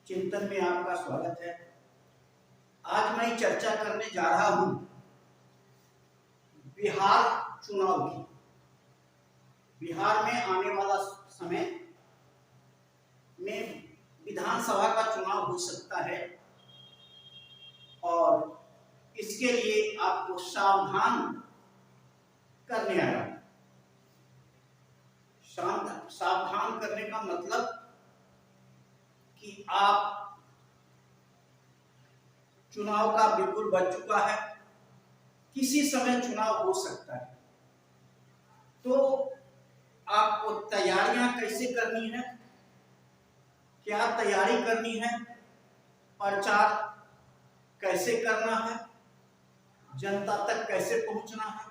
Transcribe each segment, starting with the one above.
चिंतन में आपका स्वागत है। आज मैं चर्चा करने जा रहा हूं बिहार चुनाव की। बिहार में आने वाला समय में विधानसभा का चुनाव हो सकता है और इसके लिए आपको सावधान करने आया। सावधान करने का मतलब कि आप चुनाव का बिल्कुल बच चुका है, किसी समय चुनाव हो सकता है, तो आपको तैयारियां कैसे करनी है, क्या तैयारी करनी है, प्रचार कैसे करना है, जनता तक कैसे पहुंचना है,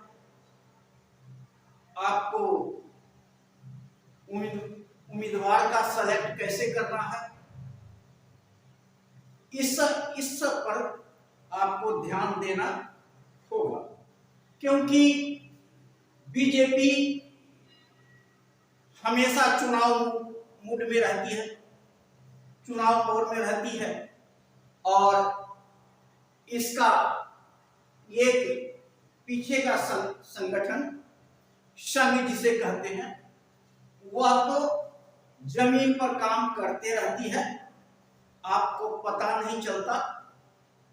आपको उम्मीदवार का सेलेक्ट कैसे करना है, इस सब पर आपको ध्यान देना होगा। क्योंकि बीजेपी हमेशा चुनाव मूड में रहती है, चुनाव मोड में रहती है और इसका एक पीछे का संगठन संघ जिसे कहते हैं, वह तो जमीन पर काम करते रहती है, आपको पता नहीं चलता,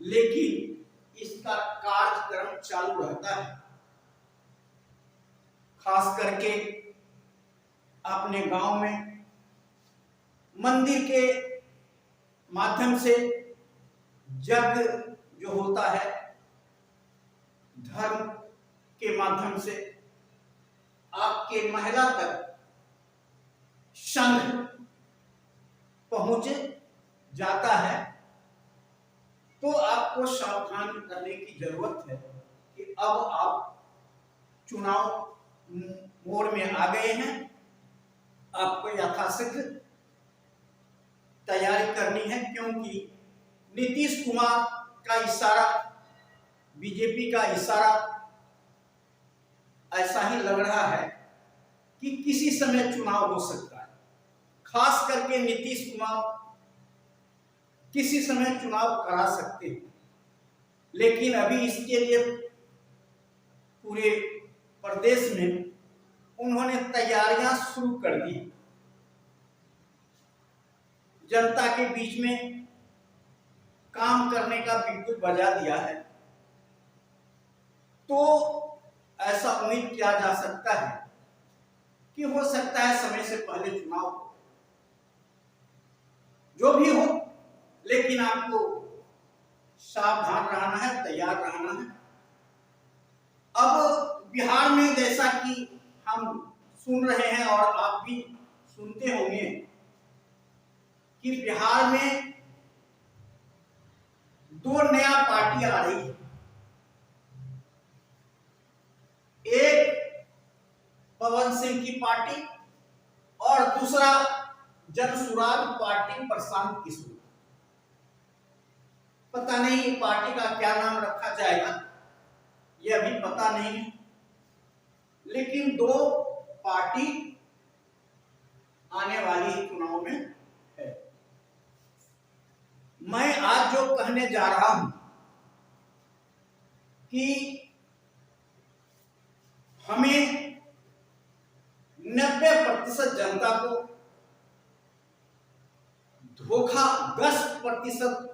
लेकिन इसका कार्यक्रम चालू रहता है। खास करके अपने गांव में मंदिर के माध्यम से यज्ञ जो होता है, धर्म के माध्यम से आपके महिला तक संघ पहुंच जाता है, तो आपको सावधान करने की जरूरत है कि अब आप चुनाव मोड में आ गए हैं, आपको यथाशीघ्र तैयारी करनी है। क्योंकि नीतीश कुमार का इशारा, बीजेपी का इशारा ऐसा ही लग रहा है कि किसी समय चुनाव हो सकता है। खास करके नीतीश कुमार किसी समय चुनाव करा सकते हैं, लेकिन अभी इसके लिए पूरे प्रदेश में उन्होंने तैयारियां शुरू कर दी, जनता के बीच में काम करने का बिल्कुल बजा दिया है। तो ऐसा उम्मीद किया जा सकता है कि हो सकता है समय से पहले चुनाव हो। जो भी हो, लेकिन आपको सावधान रहना है, तैयार रहना है। अब बिहार में जैसा कि हम सुन रहे हैं और आप भी सुनते होंगे कि बिहार में दो नया पार्टी आ रही है। एक पवन सिंह की पार्टी और दूसरा जनसुराज पार्टी प्रशांत किशोर। पता नहीं पार्टी का क्या नाम रखा जाएगा, यह अभी पता नहीं है, लेकिन दो पार्टी आने वाली चुनाव में है। मैं आज जो कहने जा रहा हूं कि हमें 90% जनता को धोखा, 10%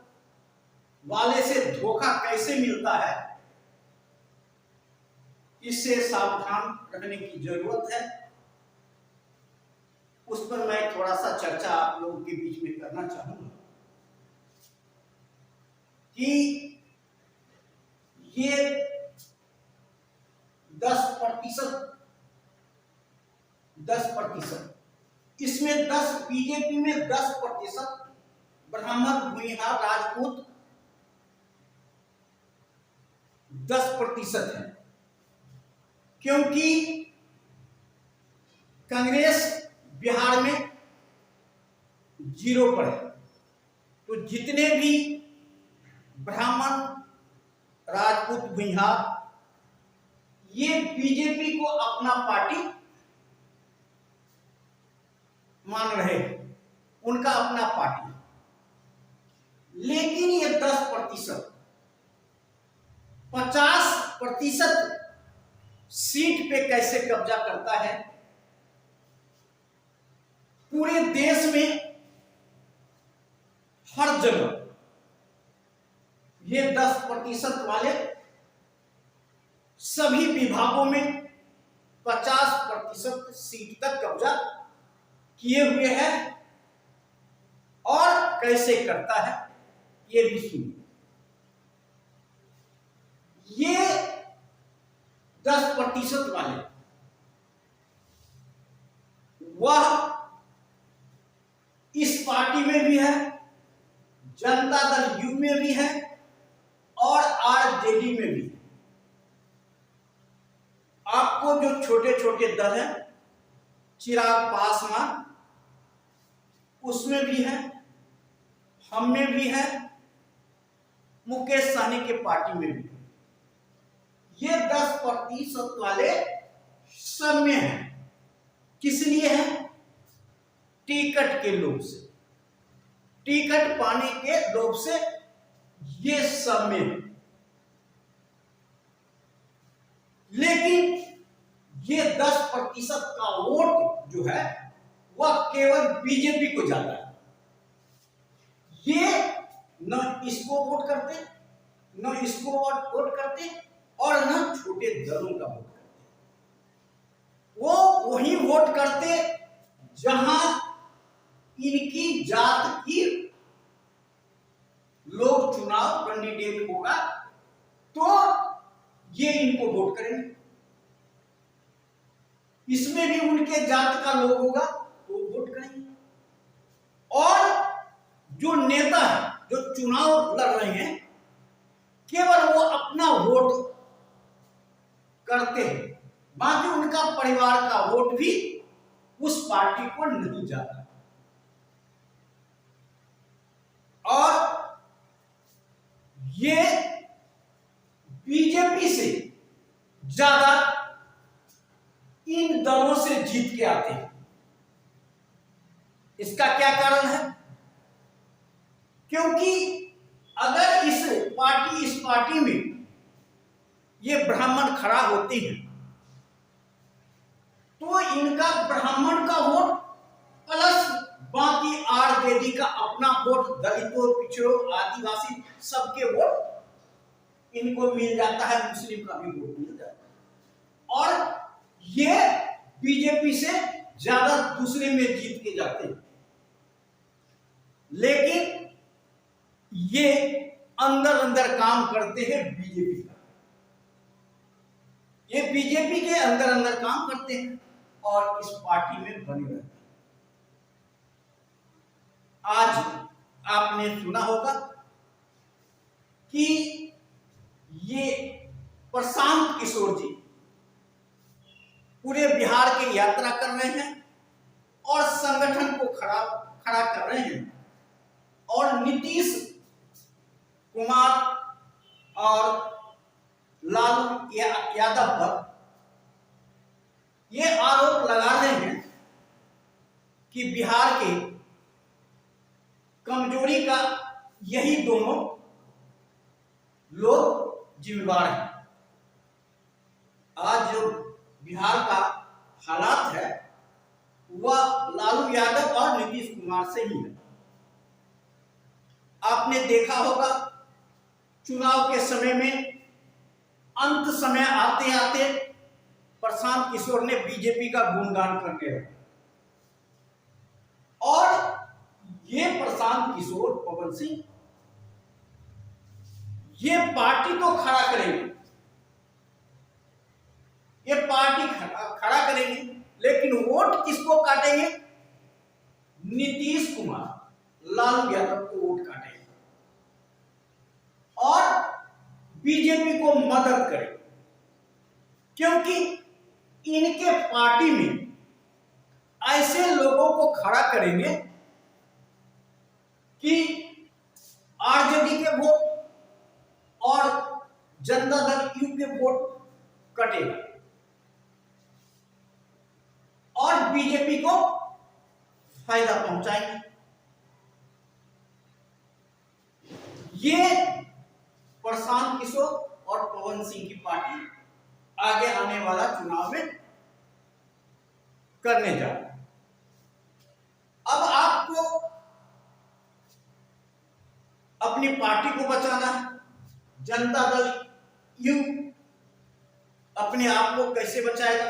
वाले से धोखा कैसे मिलता है, इससे सावधान रहने की जरूरत है। उस पर मैं थोड़ा सा चर्चा आप लोगों के बीच में करना चाहूंगा कि ये 10%, इसमें 10 बीजेपी में 10% ब्राह्मण, भूमिहार, राजपूत 10% है। क्योंकि कांग्रेस बिहार में 0 पर है, तो जितने भी ब्राह्मण, राजपूत, भूमिहार ये बीजेपी को अपना पार्टी मान रहे हैं, उनका अपना पार्टी। लेकिन ये 10%, 50% सीट पे कैसे कब्जा करता है? पूरे देश में हर जगह ये 10% वाले सभी विभागों में 50% सीट तक कब्जा किए हुए हैं। और कैसे करता है ये भी सुनिए। ये 10% वाले वह इस पार्टी में भी है, जनता दल यू में भी है और आरजेडी में भी। आपको जो छोटे छोटे दल हैं, चिराग पासवान उसमें भी है, हम में भी है, मुकेश सहनी के पार्टी में भी। ये 10% वाले सब में है। किस लिए है? टिकट के लोभ से, टिकट पाने के लोभ से ये सब में है। लेकिन ये 10% का वोट जो है वह केवल बीजेपी को जाता है। ये न इसको वोट करते, न इसको वोट करते और न छोटे दलों का वोट करते। वो वही वोट करते जहां इनकी जात की लोग चुनाव कैंडिडेट होगा तो ये इनको वोट करेंगे। इसमें भी उनके जात का लोग होगा तो वोट करेंगे। और जो नेता है जो चुनाव लड़ रहे हैं केवल वो अपना वोट करते हैं, बाकी उनका परिवार का वोट भी उस पार्टी को नहीं जाता। और ये बीजेपी से ज्यादा इन दलों से जीत के आते हैं। इसका क्या कारण है? क्योंकि अगर इस पार्टी में ये ब्राह्मण खड़ा होते हैं तो इनका ब्राह्मण का वोट प्लस बाकी आरजेडी का अपना वोट, दलितों, पिछड़ों, आदिवासी सबके वोट इनको मिल जाता है, मुस्लिम का भी वोट मिल जाता है। और ये बीजेपी से ज्यादा दूसरे में जीत के जाते हैं। लेकिन ये अंदर अंदर काम करते हैं बीजेपी का। ये बीजेपी के अंदर अंदर काम करते हैं और इस पार्टी में बने रहते हैं। आज आपने सुना होगा कि ये प्रशांत किशोर जी पूरे बिहार की यात्रा कर रहे हैं और संगठन को खड़ा कर रहे हैं। और नीतीश कुमार और लालू यादव पर ये आरोप लगा रहे हैं कि बिहार के कमजोरी का यही दोनों लोग जिम्मेदार हैं। आज जो बिहार का हालात है वह लालू यादव और नीतीश कुमार से ही है। आपने देखा होगा चुनाव के समय में अंत समय आते आते प्रशांत किशोर ने बीजेपी का गुणगान करने लगा। और ये प्रशांत किशोर, पवन सिंह, ये पार्टी तो खड़ा करेंगे, ये पार्टी खड़ा करेंगे, लेकिन वोट किसको काटेंगे? नीतीश कुमार, लालू यादव को वोट काटेंगे और बीजेपी को मदद करेंगे। क्योंकि इनके पार्टी में ऐसे लोगों को खड़ा करेंगे कि आरजेडी के वोट और जनता दल यू के वोट कटेगा और बीजेपी को फायदा पहुंचाएंगे। ये प्रशांत किशोर और पवन सिंह की पार्टी आगे आने वाला चुनाव में करने जा रहा है। अब आपको अपनी पार्टी को बचाना है। जनता दल यू अपने आप को कैसे बचाएगा,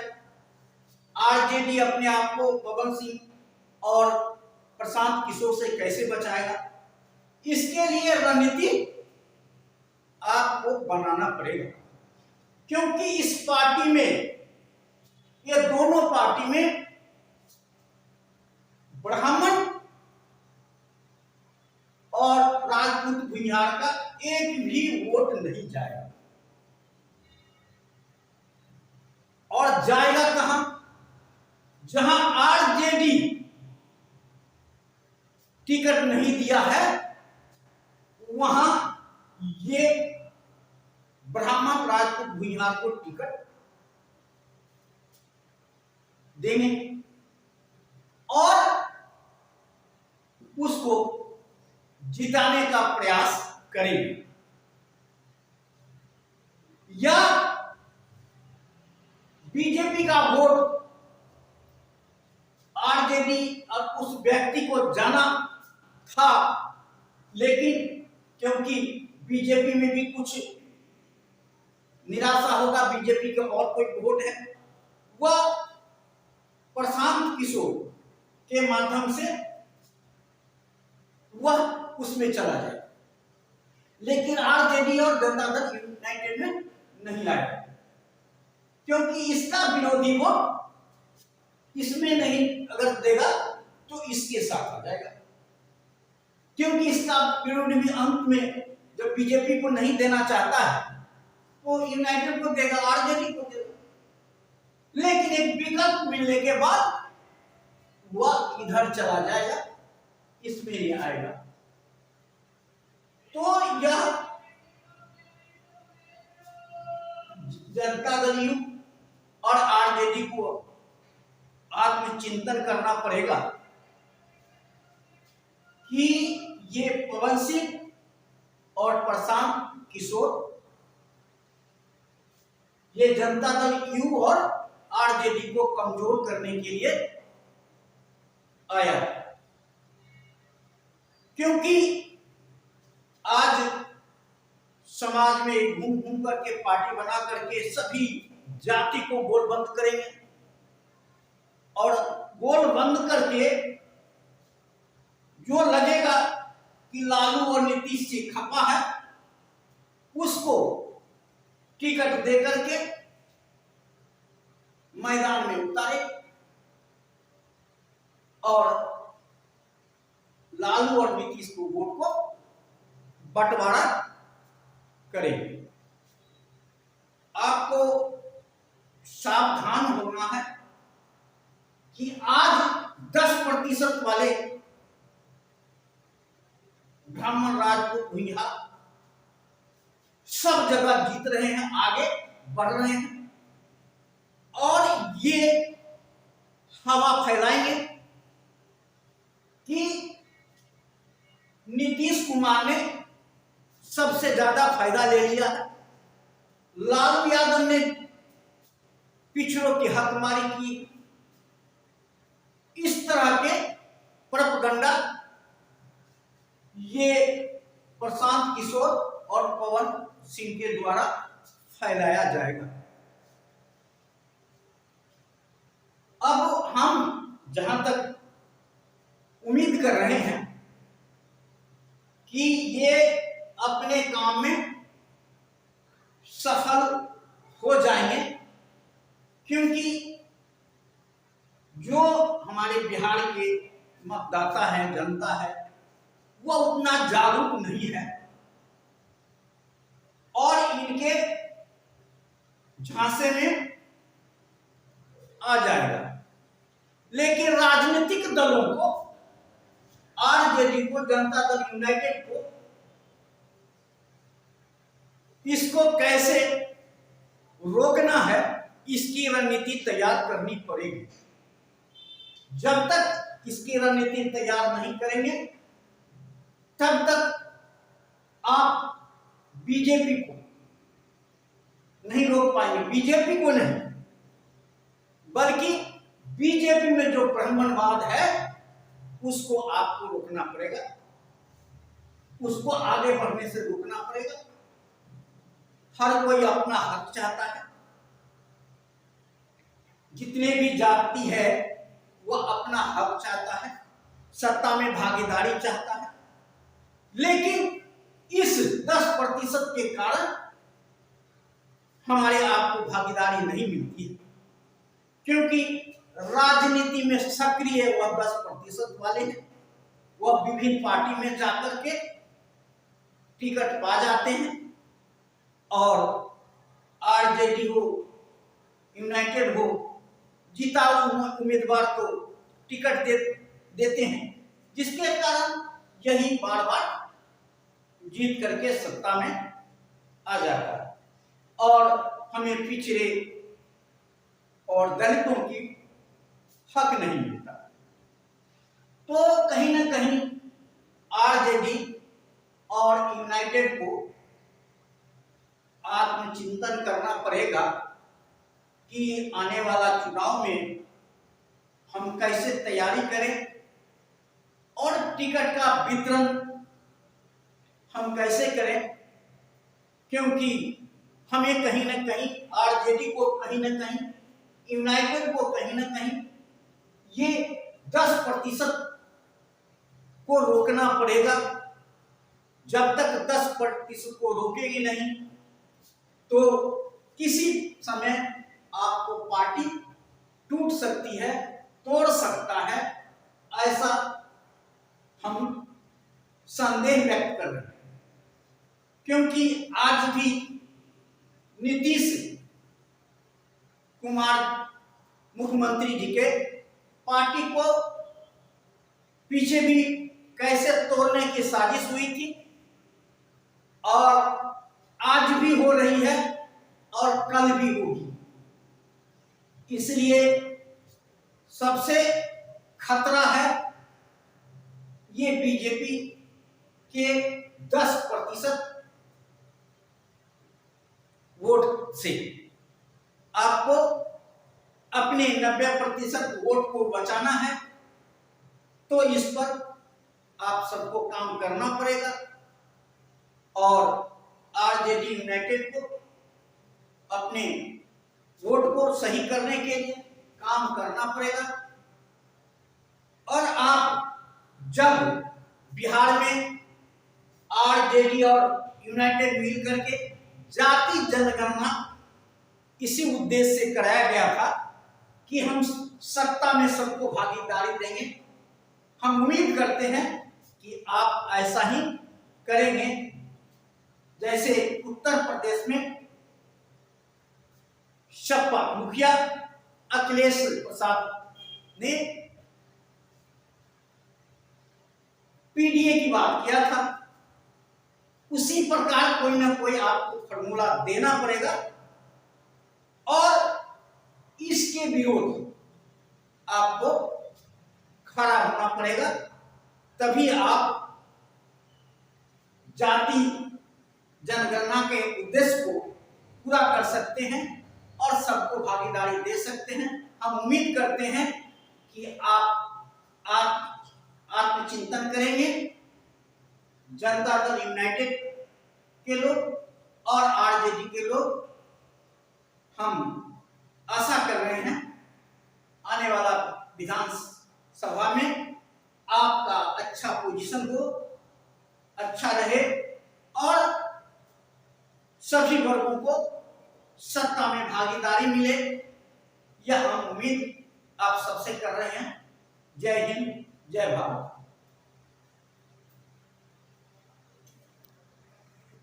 आरजेडी अपने आप को पवन सिंह और प्रशांत किशोर से कैसे बचाएगा, इसके लिए रणनीति आपको बनाना पड़ेगा। क्योंकि इस पार्टी में, ये दोनों पार्टी में ब्राह्मण और राजपूत भूमिहार का एक भी वोट नहीं जाएगा। और जाएगा कहां? जहां आरजेडी टिकट नहीं दिया है, वहां ये ब्राह्मण राजपूत भूमिहार को टिकट देंगे और उसको जिताने का प्रयास करेंगे। या बीजेपी का वोट आरजेडी और उस व्यक्ति को जाना था, लेकिन क्योंकि बीजेपी में भी कुछ निराशा होगा, बीजेपी के और कोई वोट है, वह प्रशांत किशोर के माध्यम से वह उसमें चला जाए। लेकिन आरजेडी और जनता दल यूनाइटेड में नहीं आएगा, क्योंकि इसका विरोधी वोट इसमें नहीं अगर देगा तो इसके साथ आ जाएगा। क्योंकि इसका विरोधी भी अंत में जब बीजेपी को नहीं देना चाहता है वो यूनाइटेड को देगा, आरजेडी को देगा। लेकिन एक विकल्प मिलने के बाद वह इधर चला जाएगा, इसमें नहीं आएगा। तो यह जनता दल यू और आरजेडी को आत्मचिंतन करना पड़ेगा कि ये पवन सिंह और प्रशांत किशोर ये जनता दल यू और आरजेडी को कमजोर करने के लिए आया है। क्योंकि आज समाज में घूम घूम करके पार्टी बना करके सभी जाति को गोलबंद करेंगे और गोलबंद करके जो लगेगा कि लालू और नीतीश से खपा है उसको टिकट दे करके मैदान में उतारे और लालू और नीतीश को वोट को बंटवारा करेंगे। आपको सावधान होना है कि आज 10% वाले ब्राह्मण राजपूत भूमिहार सब जगह जीत रहे हैं, आगे बढ़ रहे हैं और ये हवा फैलाएंगे कि नीतीश कुमार ने सबसे ज्यादा फायदा ले लिया है, लालू यादव ने पिछड़ों की हकमारी की। इस तरह के प्रोपेगेंडा ये प्रशांत किशोर और पवन सिंह के द्वारा फैलाया जाएगा। अब हम जहां तक उम्मीद कर रहे हैं कि ये अपने काम में सफल हो जाएंगे, क्योंकि जो हमारे बिहार के मतदाता है, जनता है, वह उतना जागरूक नहीं है और इनके झांसे में आ जाएगा। लेकिन राजनीतिक दलों को, आरजेडी को, जनता दल यूनाइटेड को इसको कैसे रोकना है इसकी रणनीति तैयार करनी पड़ेगी। जब तक इसकी रणनीति तैयार नहीं करेंगे तब तक आप बीजेपी को नहीं रोक पाएंगे, बीजेपी को नहीं, बल्कि बीजेपी में जो ब्राह्मणवाद है उसको आपको रोकना पड़ेगा, उसको आगे बढ़ने से रोकना पड़ेगा। हर कोई अपना हक चाहता है, जितने भी जाति है वह अपना हक चाहता है, सत्ता में भागीदारी चाहता है, लेकिन इस 10% के कारण हमारे आपको भागीदारी नहीं मिलती है, क्योंकि राजनीति में सक्रिय वह 10% वाले हैं। वह विभिन्न पार्टी में जाकर के टिकट पा जाते हैं और आरजेडी हो, यूनाइटेड हो, जीता उम्मीदवार को टिकट देते हैं, जिसके कारण यही बार बार जीत करके सत्ता में आ जाता है और हमें पिछड़े और दलितों की हक नहीं मिलता। तो कहीं ना कहीं आरजेडी और यूनाइटेड को आत्मचिंतन करना पड़ेगा कि आने वाला चुनाव में हम कैसे तैयारी करें और टिकट का वितरण हम कैसे करें, क्योंकि हमें कहीं ना कहीं आरजेडी को, कहीं ना कहीं यूनाइटेड को, कहीं ना कहीं ये 10% को रोकना पड़ेगा। जब तक 10% को रोकेगी नहीं तो किसी समय आपको पार्टी टूट सकती है, तोड़ सकता है, ऐसा हम संदेह व्यक्त कर रहे हैं। क्योंकि आज भी नीतीश कुमार मुख्यमंत्री जी के पार्टी को पीछे भी कैसे तोड़ने की साजिश हुई थी और आज भी हो रही है और कल भी होगी। इसलिए सबसे खतरा है ये बीजेपी के 10% वोट से। आपको अपने 90% वोट को बचाना है, तो इस पर आप सबको काम करना पड़ेगा और आरजेडी यूनाइटेड को अपने वोट को सही करने के लिए काम करना पड़ेगा। और आप जब बिहार में आरजेडी और यूनाइटेड मिल करके जाति जनगणना इसी उद्देश्य से कराया गया था कि हम सत्ता में सबको भागीदारी देंगे। हम उम्मीद करते हैं कि आप ऐसा ही करेंगे, जैसे उत्तर प्रदेश में सपा मुखिया अखिलेश प्रसाद ने पीडीए की बात किया था, उसी प्रकार कोई ना कोई आपको फॉर्मूला देना पड़ेगा और इसके विरोध आपको खड़ा होना पड़ेगा। तभी आप जाति जनगणना के उद्देश्य को पूरा कर सकते हैं और सबको भागीदारी दे सकते हैं। हम उम्मीद करते हैं कि आप आत्मचिंतन करेंगे, जनता दल यूनाइटेड के लोग और आरजेडी के लोग। हम आशा कर रहे हैं आने वाला विधानसभा में आपका अच्छा पोजीशन हो, अच्छा रहे और सभी वर्गों को सत्ता में भागीदारी मिले, यह हम उम्मीद आप सबसे कर रहे हैं। जय हिंद, जय भारत।